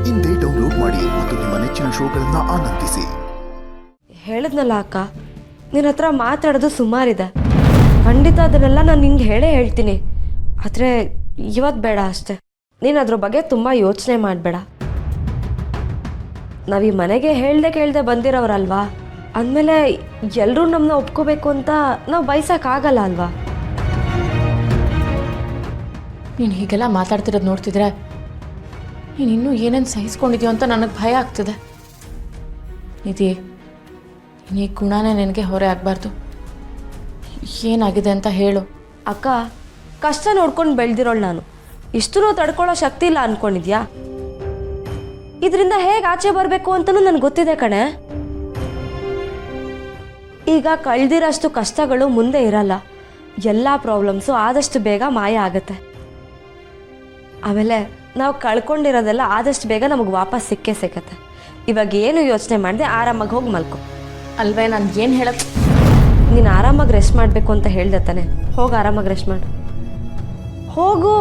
ಇಂದೇ ಡೌನ್ಲೋಡ್ ಮಾಡಿ ಮತ್ತು ನಿಮ್ಮ ನೆಚ್ಚಿನ ಶೋಗಳನ್ನು ಆನಂದಿಸಿ. ಹೇಳಿದ್ನಲ್ಲ ಅಕ್ಕ, ನಿನ್ನ ಹತ್ರ ಮಾತಾಡೋದು ಸುಮಾರಿದೆ. ಖಂಡಿತ ಅದನ್ನೆಲ್ಲ ನಾನು ನಿಂಗೆ ಹೇಳ್ತೀನಿ. ಆದರೆ ಇವತ್ತು ಬೇಡ ಅಷ್ಟೆ. ನೀನು ಅದ್ರ ಬಗ್ಗೆ ತುಂಬ ಯೋಚನೆ ಮಾಡಬೇಡ. ನಾವು ಈ ಮನೆಗೆ ಕೇಳ್ದೆ ಬಂದಿರೋರಲ್ವಾ, ಅಂದಮೇಲೆ ಎಲ್ಲರೂ ನಮ್ಮನ್ನ ಒಪ್ಕೋಬೇಕು ಅಂತ ನಾವು ಬಯಸೋಕ್ಕಾಗಲ್ಲ ಅಲ್ವಾ? ನೀನು ಹೀಗೆಲ್ಲ ಮಾತಾಡ್ತಿರೋದು ನೋಡ್ತಿದ್ರೆ ನೀನು ಇನ್ನೂ ಏನೇನು ಸಹಿಸ್ಕೊಂಡಿದ್ಯೋ ಅಂತ ನನಗೆ ಭಯ ಆಗ್ತಿದೆ. ನಿಧಿ, ಈ ಗುಣನೇ ನಿನಗೆ ಹೊರೆ ಆಗಬಾರ್ದು. ಏನಾಗಿದೆ ಅಂತ ಹೇಳು. ಅಕ್ಕ, ಕಷ್ಟ ನೋಡ್ಕೊಂಡು ಬೆಳೆದಿರೋಳು ನಾನು. ಇಷ್ಟೂ ತಡ್ಕೊಳ್ಳೋ ಶಕ್ತಿ ಇಲ್ಲ ಅಂದ್ಕೊಂಡಿದ್ಯಾ? ಇದರಿಂದ ಹೇಗೆ ಆಚೆ ಬರಬೇಕು ಅಂತಲೂ ನನಗೆ ಗೊತ್ತಿದೆ ಕಣೆ. ಈಗ ಕಳೆದಿರೋಷ್ಟು ಕಷ್ಟಗಳು ಮುಂದೆ ಇರಲ್ಲ. ಎಲ್ಲ ಪ್ರಾಬ್ಲಮ್ಸು ಆದಷ್ಟು ಬೇಗ ಮಾಯ ಆಗುತ್ತೆ. ಆಮೇಲೆ ನಾವು ಕಳ್ಕೊಂಡಿರೋದೆಲ್ಲ ಆದಷ್ಟು ಬೇಗ ನಮಗೆ ವಾಪಸ್ ಸಿಕ್ಕತ್ತೆ. ಇವಾಗ ಏನು ಯೋಚನೆ ಮಾಡದೆ ಆರಾಮಾಗಿ ಹೋಗಿ ಮಲ್ಕೊ. ಅಲ್ವೇ, ನಾನು ಏನು ಹೇಳಕ್ಕೆ? ನೀನು ಆರಾಮಾಗಿ ರೆಸ್ಟ್ ಮಾಡಬೇಕು ಅಂತ ಹೇಳ್ದೆ ತಾನೆ. ಹೋಗಿ ಆರಾಮಾಗಿ ರೆಸ್ಟ್ ಮಾಡು. ಹೋಗು.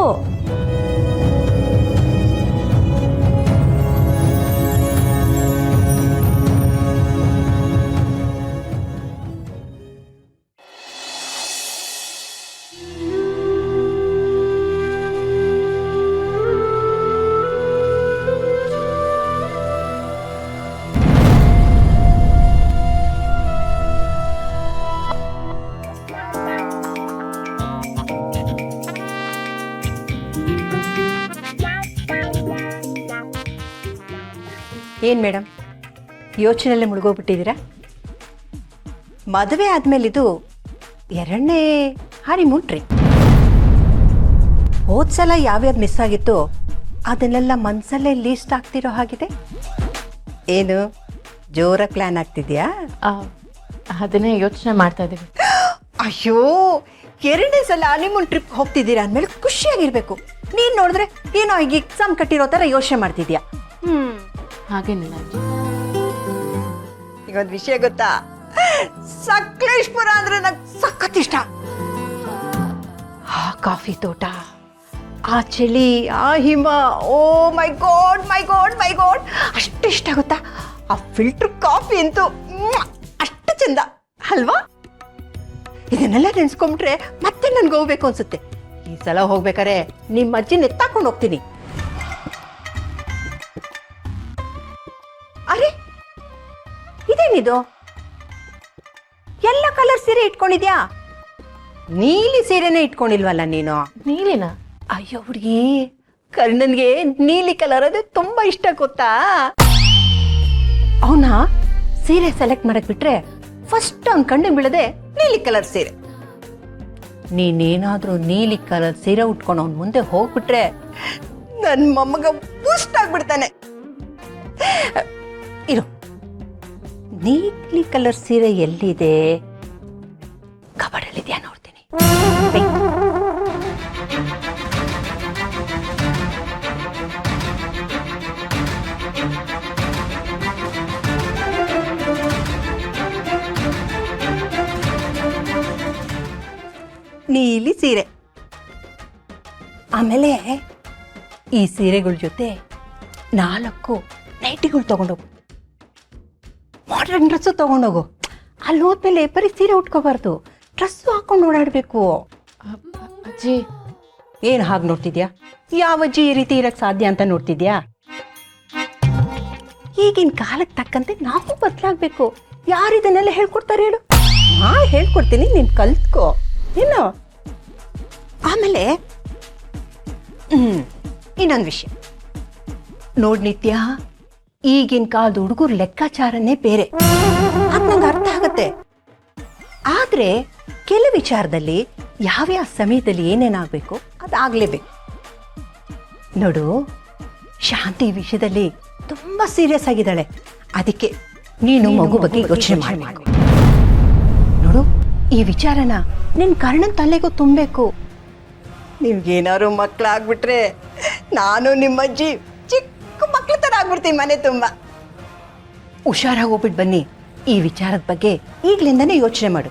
ಏನು ಮೇಡಮ್, ಯೋಚನೆಯಲ್ಲೇ ಮುಳುಗೋಗ್ಬಿಟ್ಟಿದ್ದೀರಾ? ಮದುವೆ ಆದಮೇಲೆ ಇದು 2ನೇ ಹನಿಮೂನ್ ಟ್ರಿಪ್. ಹೋದ ಸಲ ಯಾವ್ಯಾವ್ದು ಮಿಸ್ ಆಗಿತ್ತು ಅದನ್ನೆಲ್ಲ ಮನಸ್ಸಲ್ಲೇ ಲೀಸ್ಟ್ ಆಗ್ತಿರೋ ಹಾಗಿದೆ. ಏನು ಜೋರಾಗಿ ಪ್ಲ್ಯಾನ್ ಆಗ್ತಿದ್ಯಾ? ಅದನ್ನೇ ಯೋಚನೆ ಮಾಡ್ತಾ ಇದ್ದೀವಿ. ಅಯ್ಯೋ, 2ನೇ ಸಲ ಹನಿಮೂನ್ ಟ್ರಿಪ್ ಹೋಗ್ತಿದ್ದೀರಾ ಅಂದಮೇಲೆ ಖುಷಿಯಾಗಿರ್ಬೇಕು. ನೀನು ನೋಡಿದ್ರೆ ಏನೋ ಈಗ ಎಕ್ಸಾಮ್ ಕಟ್ಟಿರೋ ಥರ ಯೋಚನೆ ಮಾಡ್ತಿದ್ಯಾ. ಹಾಗೇನಿಲ್ಲ. ಈಗೊಂದು ವಿಷಯ ಗೊತ್ತಾ? ಸಕಲೇಶ್ಪುರ ಅಂದ್ರೆ ನಂಗೆ ಸಖತ್ ಇಷ್ಟ. ಆ ಕಾಫಿ ತೋಟ, ಆ ಚಳಿ, ಆ ಹಿಮ, ಓ ಮೈ ಗಾಡ್ ಮೈ ಗಾಡ್ ಮೈ ಗಾಡ್, ಅಷ್ಟು ಇಷ್ಟ ಗೊತ್ತಾ? ಆ ಫಿಲ್ಟರ್ ಕಾಫಿ ಅಂತೂ ಅಷ್ಟು ಚಂದ ಅಲ್ವಾ? ಇದನ್ನೆಲ್ಲ ನೆನ್ಸ್ಕೊಂಡ್ರೆ ಮತ್ತೆ ನನ್ಗೆ ಹೋಗ್ಬೇಕು ಅನ್ಸುತ್ತೆ. ಈ ಸಲ ಹೋಗ್ಬೇಕಾರೆ ನಿಮ್ಮ ಅಜ್ಜಿ ಎತ್ತಾಕೊಂಡು ಹೋಗ್ತೀನಿ. ಅರೆ, ಇದೇನಿದು? ಎಲ್ಲ ಕಲರ್ ಸೀರೆ ಇಟ್ಕೊಂಡಿದ್ಯಾ? ನೀಲಿ ಸೀರೆನೇ ಇಟ್ಕೊಂಡಿಲ್ವಲ್ಲ ನೀನು? ನೀಲಿನ? ಅಯ್ಯೋ ಹುಡುಗಿ, ಕರ್ಣನ್ಗೆ ನೀಲಿ ಕಲರ್ ಅದೇ ತುಂಬಾ ಇಷ್ಟ ಗೊತ್ತಾ? ಅವನ ಸೀರೆ ಸೆಲೆಕ್ಟ್ ಮಾಡಕ್ ಬಿಟ್ರೆ ಫಸ್ಟ್ ಅವ್ನ ಕಣ್ಣಿಗೆ ಬೀಳದೆ ನೀಲಿ ಕಲರ್ ಸೀರೆ. ನೀನೇನಾದ್ರೂ ನೀಲಿ ಕಲರ್ ಸೀರೆ ಉಟ್ಕೊಂಡು ಅವ್ನ ಮುಂದೆ ಹೋಗ್ಬಿಟ್ರೆ ನನ್ನ ಮೊಮ್ಮಗ ಬೂಸ್ಟ್ ಆಗ್ಬಿಡ್ತಾನೆ. ಇರು, ನೀಲಿ ಕಲರ್ ಸೀರೆ ಎಲ್ಲಿದೆ? ಕಬಡಲ್ಲಿದ್ಯಾ ನೋಡ್ತೀನಿ. ನೀಲಿ ಸೀರೆ. ಆಮೇಲೆ ಈ ಸೀರೆಗಳ ಜೊತೆ 4 ನೈಟಿಗಳು ತಗೊಂಡೋಗು. Modern dress ತಗೊಂಡೋಗು. ಅಲ್ಲಿ ಹೋದ್ಮೇಲೆ ಬರೀ ಸೀರೆ ಉಟ್ಕೋಬಾರ್ದು, ಡ್ರೆಸ್ಸು ಹಾಕೊಂಡು ಓಡಾಡಬೇಕು. ಅಜ್ಜಿ, ಏನು ಹಾಗೆ ನೋಡ್ತಿದ್ಯಾ? ಯಾವ ಅಜ್ಜಿ ಈ ರೀತಿ ಇರಕ್ಕೆ ಸಾಧ್ಯ ಅಂತ ನೋಡ್ತಿದ್ಯಾ? ಈಗಿನ ಕಾಲಕ್ಕೆ ತಕ್ಕಂತೆ ನಾವು ಬದಲಾಗಬೇಕು. ಯಾರು ಇದನ್ನೆಲ್ಲ ಹೇಳ್ಕೊಡ್ತಾರೆ ಹೇಳು? ಹೇಳ್ಕೊಡ್ತೀನಿ, ನೀನು ಕಲ್ತ್ಕೋ ಏನು. ಆಮೇಲೆ ಇನ್ನೊಂದು ವಿಷಯ ನೋಡ್ ನಿತ್ಯ, ಈಗಿನ ಕಾಲದ ಹುಡುಗರು ಲೆಕ್ಕಾಚಾರನೇ ಬೇರೆ. ಅದು ನಂಗೆ ಅರ್ಥ ಆಗತ್ತೆ. ಆದ್ರೆ ಕೆಲವು ವಿಚಾರದಲ್ಲಿ ಯಾವ್ಯಾವ ಸಮಯದಲ್ಲಿ ಏನೇನಾಗಬೇಕು ಅದಾಗಲೇಬೇಕು. ನೋಡು, ಶಾಂತಿ ವಿಷಯದಲ್ಲಿ ತುಂಬಾ ಸೀರಿಯಸ್ ಆಗಿದ್ದಾಳೆ. ಅದಕ್ಕೆ ನೀನು ಮಗು ಬಗ್ಗೆ ಯೋಚನೆ ಮಾಡಬೇಕು. ನೋಡು, ಈ ವಿಚಾರನ ನಿನ್ನ ಕರ್ಣನ್ ತಲೆಗೂ ತುಂಬಬೇಕು. ನಿಮ್ಗೇನಾದ್ರು ಮಕ್ಕಳಾಗ್ಬಿಟ್ರೆ ನಾನು ನಿಮ್ಮಜ್ಜಿ ಚಿಕ್ಕ ಮಕ್ಳ ಥರ ಆಗ್ಬಿಡ್ತೀನಿ ಮನೆ ತುಂಬ. ಹುಷಾರಾಗಿ ಹೋಗ್ಬಿಟ್ಟು ಬನ್ನಿ. ಈ ವಿಚಾರದ ಬಗ್ಗೆ ಈಗಲಿಂದನೇ ಯೋಚನೆ ಮಾಡು.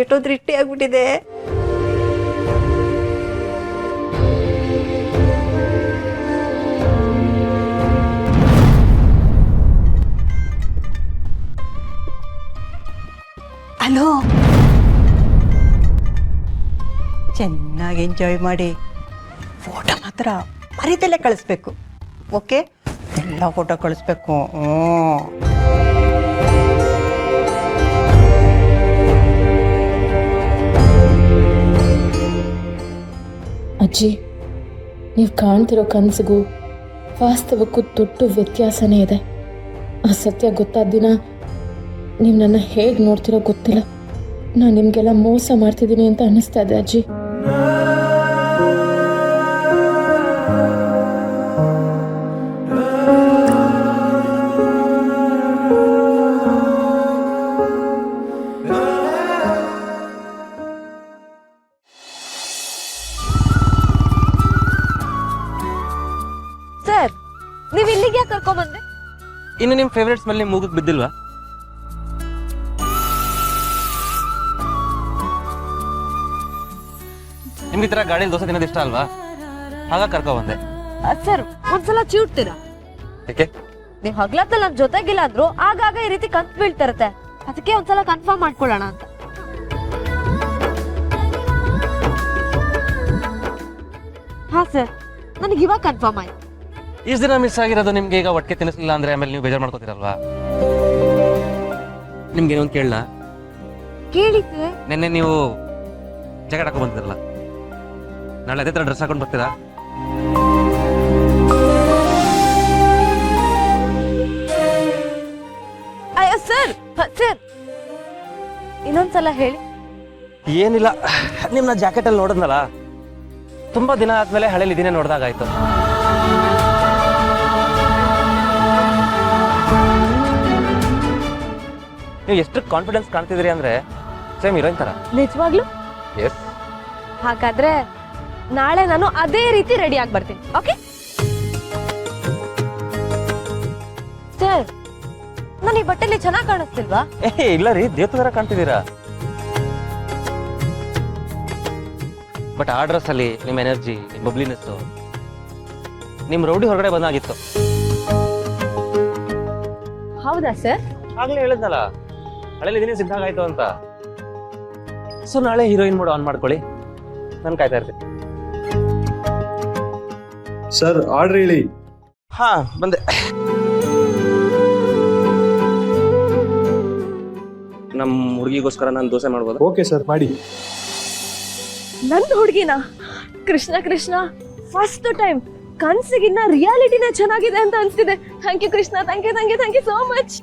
ಎಷ್ಟೋ ದೃಷ್ಟಿ ಆಗ್ಬಿಟ್ಟಿದೆ. ಚೆನ್ನಾಗಿ ಎಂಜಾಯ್ ಮಾಡಿ ಫೋಟೋ ಮಾತ್ರ ಮರಿದಲ್ಲೇ ಕಳಿಸ್ಬೇಕು. ಓಕೆ, ಎಲ್ಲ ಫೋಟೋ ಕಳಿಸ್ಬೇಕು. ಅಜ್ಜಿ, ನೀವು ಕಾಣ್ತಿರೋ ಕನಸಿಗೂ ವಾಸ್ತವಕ್ಕೂ ದೊಡ್ಡ ವ್ಯತ್ಯಾಸನೇ ಇದೆ. ಆ ಸತ್ಯ ಗೊತ್ತಾದ ದಿನ ನೀವು ನನ್ನ ಹೇಗೆ ನೋಡ್ತಿರೋ ಗೊತ್ತಿಲ್ಲ. ನಾನು ನಿಮಗೆಲ್ಲ ಮೋಸ ಮಾಡ್ತಿದ್ದೀನಿ ಅಂತ ಅನ್ನಿಸ್ತಾ ಇದೆ ಅಜ್ಜಿ. ಸರ್, ನೀವು ಇಲ್ಲಿಗೆ ಯಾಕೆ ಕರ್ಕೊಂಡ್ಬಂದ್ರೆ? ಇನ್ನು ನಿಮ್ಮ ಫೇವ್ರೇಟ್ ಸ್ಮೆಲ್ ನಿಮ್ಮ ಮೂಗಿಗೆ ಬಿದ್ದಿಲ್ವಾ? ನಿಮ್ಗೆ ಈ ಥರ ಗಾಡಿಯಲ್ಲಿ ದೋಸೆ ತಿನ್ನೋದು ಇಷ್ಟ ಅಲ್ವಾ? ಹಾಗಾಗಿ ಕರ್ಕೊಂಡ್ಬಂದೆ. ಸರ್, ಒಂದ್ಸಲ ಚಿಡ್ತೀರಾ? ಯಾಕೆ? ನೀವು ಹಗ್ಲತ್ತಲ್ಲಿ ನನ್ನ ಜೊತೆಗಿಲ್ಲ ಅಂದ್ರು ಆಗಾಗ ಈ ರೀತಿ ಕನ್ಸ್ ಬೀಳ್ತಿರತ್ತೆ. ಅದಕ್ಕೆ ಒಂದ್ಸಲ ಕನ್ಫರ್ಮ್ ಮಾಡ್ಕೊಳ್ಳೋಣ ಅಂತ. ಹಾ ಸರ್, ನನಗೆ ಇವಾಗ ಕನ್ಫರ್ಮ್ ಆಯ್ತು. ಇಷ್ಟು ದಿನ ಮಿಸ್ ಆಗಿರೋದು ನಿಮ್ಗೆ ಈಗ ಒಟ್ಟಿಗೆ ತಿನ್ನಿಸ್ಲಿಲ್ಲ ಅಂದ್ರೆ ಆಮೇಲೆ ನೀವು ಬೇಜಾರು ಮಾಡ್ಕೋತೀರಲ್ವಾ? ನಿಮ್ಗೆ ಏನೊಂದು ಕೇಳಲ್ಲ? ಕೇಳಿದ್ದೆ. ನಿನ್ನೆ ನೀವು ಜಾಕೆಟ್ ಹಾಕೊಂಡು ಬಂದಿರಲ್ಲ, ನಾಳೆ ಅದೇ ಥರ ಡ್ರೆಸ್ ಹಾಕೊಂಡು ಬರ್ತೀರಾ? ಅಯ್ಯೋ ಸರ್, ಸರ್ ಇನ್ನೊಂದ್ಸಲ ಹೇಳಿ. ಏನಿಲ್ಲ, ನಿಮ್ಮನ್ನ ಜಾಕೆಟಲ್ಲಿ ನೋಡಿದ್ನಲ್ಲ, ತುಂಬಾ ದಿನ ಆದ್ಮೇಲೆ ಹಳೇಲಿ ಇದನ್ನೇ ನೋಡ್ದಾಗಾಯ್ತು. ನೀವು ಎಷ್ಟು ಕಾನ್ಫಿಡೆನ್ಸ್ ಕಾಣ್ತಿದ್ದೀರಿ ಅಂದ್ರೆ ಸೇಮ್ ಹೀರೋಯಿನ್ ತರ. ನಿಜವಾಗ್ಲು? ಎಸ್. ಹಾಗಾದ್ರೆ ನಾಳೆ ನಾನು ಅದೇ ರೀತಿ ರೆಡಿ ಆಗಿ ಬರ್ತೀನಿ. ಓಕೆ ಸರ್, ನಾನು ಈ ಬಟ್ಟೆಲಿ ಚೆನ್ನಾಗಿ ಕಾಣಿಸ್ತಿಲ್ವಾ? ಇಲ್ಲ ರೀ, ದೇವತೆ ತರ ಕಾಣ್ತಿದ್ದೀರಾ. ಬಟ್ ಆ ಡ್ರೆಸ್ ಅಲ್ಲಿ ನಿಮ್ಮ ಎನರ್ಜಿ, ನಿಮ್ಮ ಬಬ್ಲಿನೆಸ್, ನಿಮ್ಮ ರೌಡಿ ಹೊರಗಡೆ ಬಂದಾಗಿತ್ತು. ಹೌದಾ ಸರ್? ಆಗ್ಲೇ ಹೇಳಿದ್ನಲ್ಲ, ಹಳೇಲಿ ಇದನ್ನೇ ಸಿದ್ಧ ಆಗಾಯ್ತು ಅಂತ. ಸೊ ನಾಳೆ ಹೀರೋಯಿನ್ ಮೋಡ್ ಆನ್ ಮಾಡ್ಕೊಳ್ಳಿ, ನಾನು ಕಾಯ್ತಾ ಇರ್ತೀನಿ. ಸರ್, ಆರ್ಡರ್ ಹೇಳಿ. ಹಾ, ಬಂದೆ. ನಮ್ಮ ಹುಡುಗಿಗೋಸ್ಕರ ನಾನು ದೋಸೆ ಮಾಡ್ಬೋದು? ಓಕೆ ಸರ್, ಮಾಡಿ. ನನ್ನ ಹುಡುಗಿನ ಕೃಷ್ಣ ಕೃಷ್ಣ ಫಸ್ಟ್ ಟೈಮ್ ಕನ್ಸಿಗಿನ್ನ ರಿಯಾಲಿಟಿನೇ ಚೆನ್ನಾಗಿದೆ ಅಂತ ಅನ್ಸ್ತಿದೆ. Thank you Krishna, thank you so much.